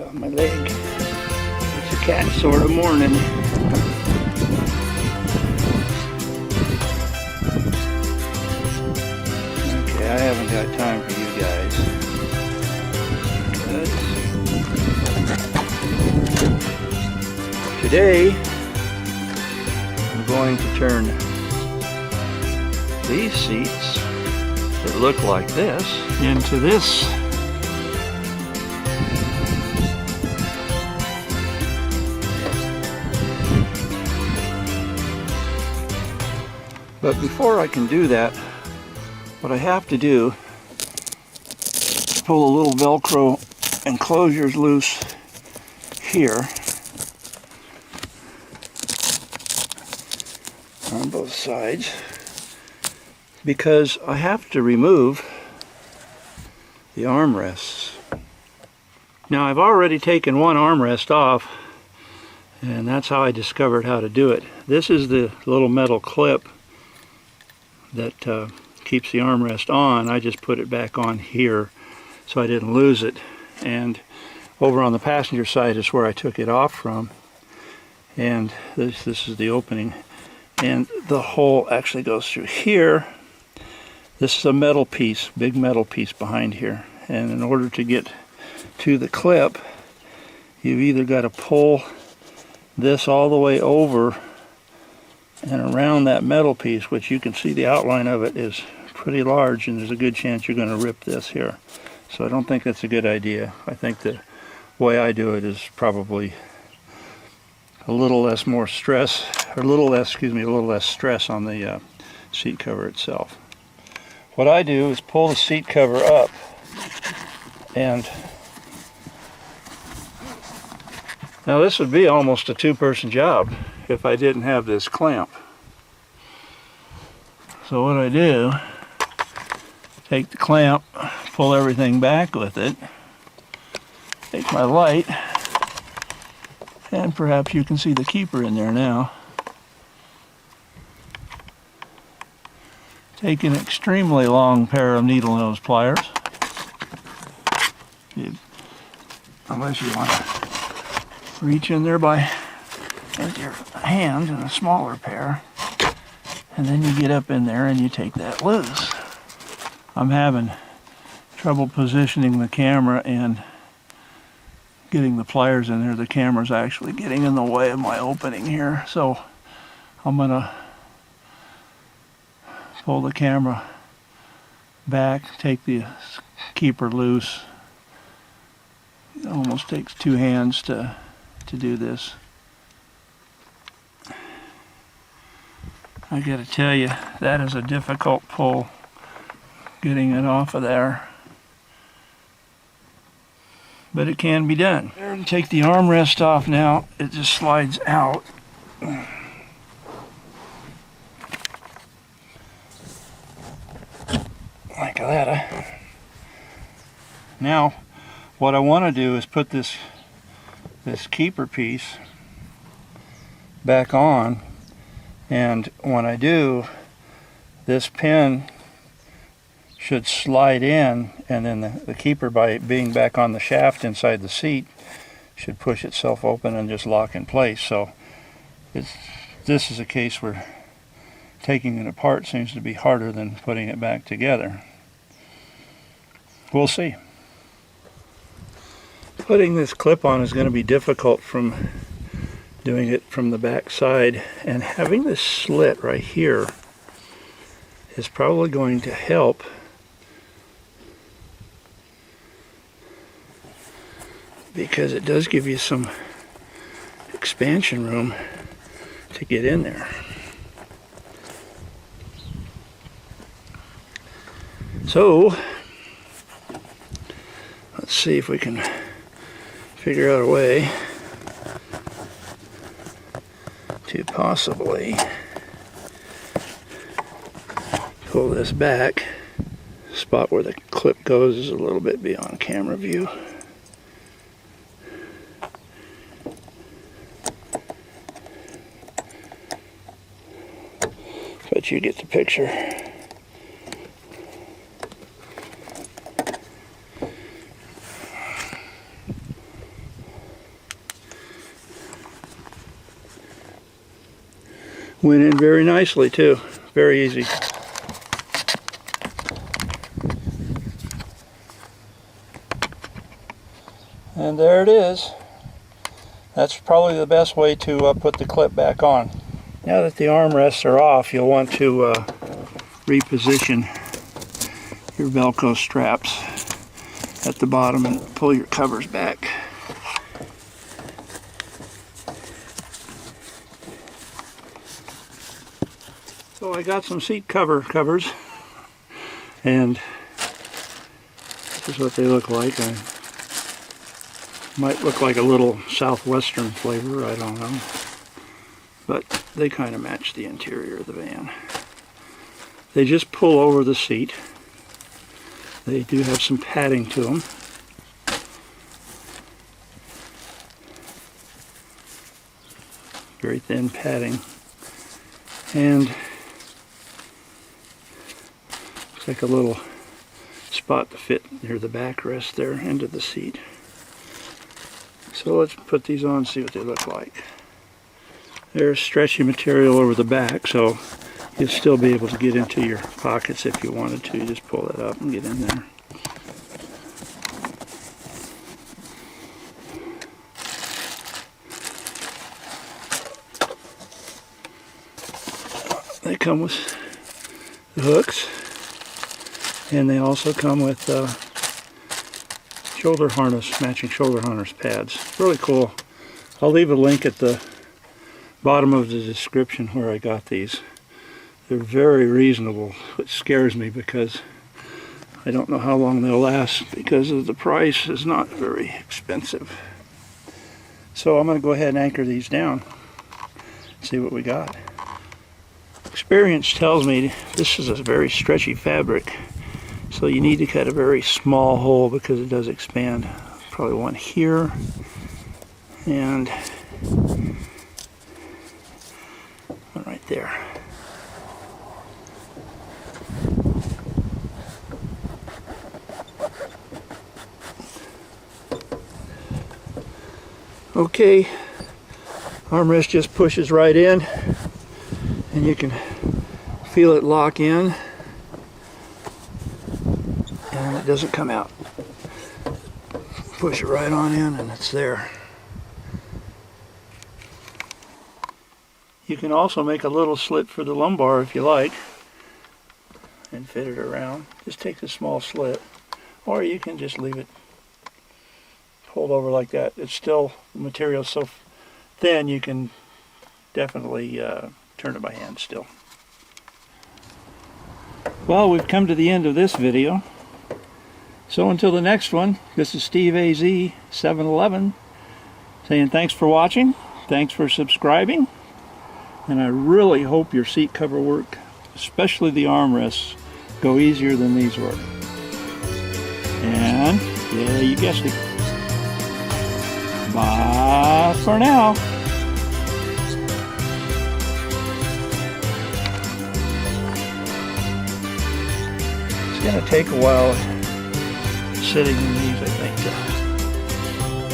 off my leg. It's a cat sort of morning. Okay, I haven't got time for you guys. Today, I'm going to turn these seats that look like this into this. But before I can do that, what I have to do is pull a little Velcro enclosures loose here on both sides, because I have to remove the armrests. Now I've already taken one armrest off, and that's how I discovered how to do it. This is the little metal clip that keeps the armrest on. I just put it back on here so I didn't lose it. And over on the passenger side is where I took it off from. And this is the opening. And the hole actually goes through here. This is a metal piece, big metal piece behind here. And in order to get to the clip, you've either got to pull this all the way over and around that metal piece, which you can see the outline of it is pretty large, and there's a good chance you're going to rip this here. So I don't think that's a good idea. I think the way I do it is probably a little less stress on the seat cover itself. What I do is pull the seat cover up, and now this would be almost a two-person job if I didn't have this clamp. So what I do, take the clamp, pull everything back with it, take my light, and perhaps you can see the keeper in there now. Take an extremely long pair of needle nose pliers, unless you want to reach in there with your hand, and a smaller pair, and then you get up in there and you take that loose. I'm having trouble positioning the camera and getting the pliers in there. The camera's actually getting in the way of my opening here, so I'm gonna pull the camera back, take the keeper loose. It almost takes two hands to do this. I gotta tell you, that is a difficult pull, getting it off of there. But it can be done. Take the armrest off now. It just slides out. Like that. Now, what I want to do is put this keeper piece back on, and when I do, this pin should slide in, and then the keeper, by being back on the shaft inside the seat, should push itself open and just lock in place. So this is a case where taking it apart seems to be harder than putting it back together. We'll see. Putting this clip on is going to be difficult from doing it from the back side, and having this slit right here is probably going to help, because it does give you some expansion room to get in there. So let's see if we can figure out a way to possibly pull this back. The spot where the clip goes is a little bit beyond camera view. But you get the picture. Went in very nicely too. Very easy. And there it is. That's probably the best way to put the clip back on. Now that the armrests are off, you'll want to reposition your velcro straps at the bottom and pull your covers back. So I got some seat covers, and this is what they look like. I might look like a little southwestern flavor, I don't know, but they kind of match the interior of the van. They just pull over the seat. They do have some padding to them. Very thin padding, and looks like a little spot to fit near the backrest there into the seat. So let's put these on and see what they look like. There's stretchy material over the back, so you'll still be able to get into your pockets if you wanted to. Just pull that up and get in there. They come with the hooks, and they also come with shoulder harness, matching shoulder harness pads. Really cool. I'll leave a link at the bottom of the description where I got these. They're very reasonable, which scares me because I don't know how long they'll last because of the price is not very expensive. So I'm going to go ahead and anchor these down, see what we got. Experience tells me this is a very stretchy fabric, so you need to cut a very small hole because it does expand. Probably one here, and one right there. Okay, armrest just pushes right in, and you can feel it lock in, and it doesn't come out. Push it right on in and it's there. You can also make a little slit for the lumbar if you like and fit it around. Just take a small slit, or you can just leave it hold over like that. It's still, the material's so thin you can definitely turn it by hand still. Well, we've come to the end of this video. So until the next one, this is Steve AZ 711 saying thanks for watching, thanks for subscribing, and I really hope your seat cover work, especially the armrests, go easier than these were. And yeah, you guessed it. Bye for now. It's going to take a while sitting in these, I think, to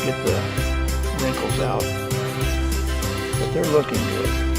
get the wrinkles out, but they're looking good.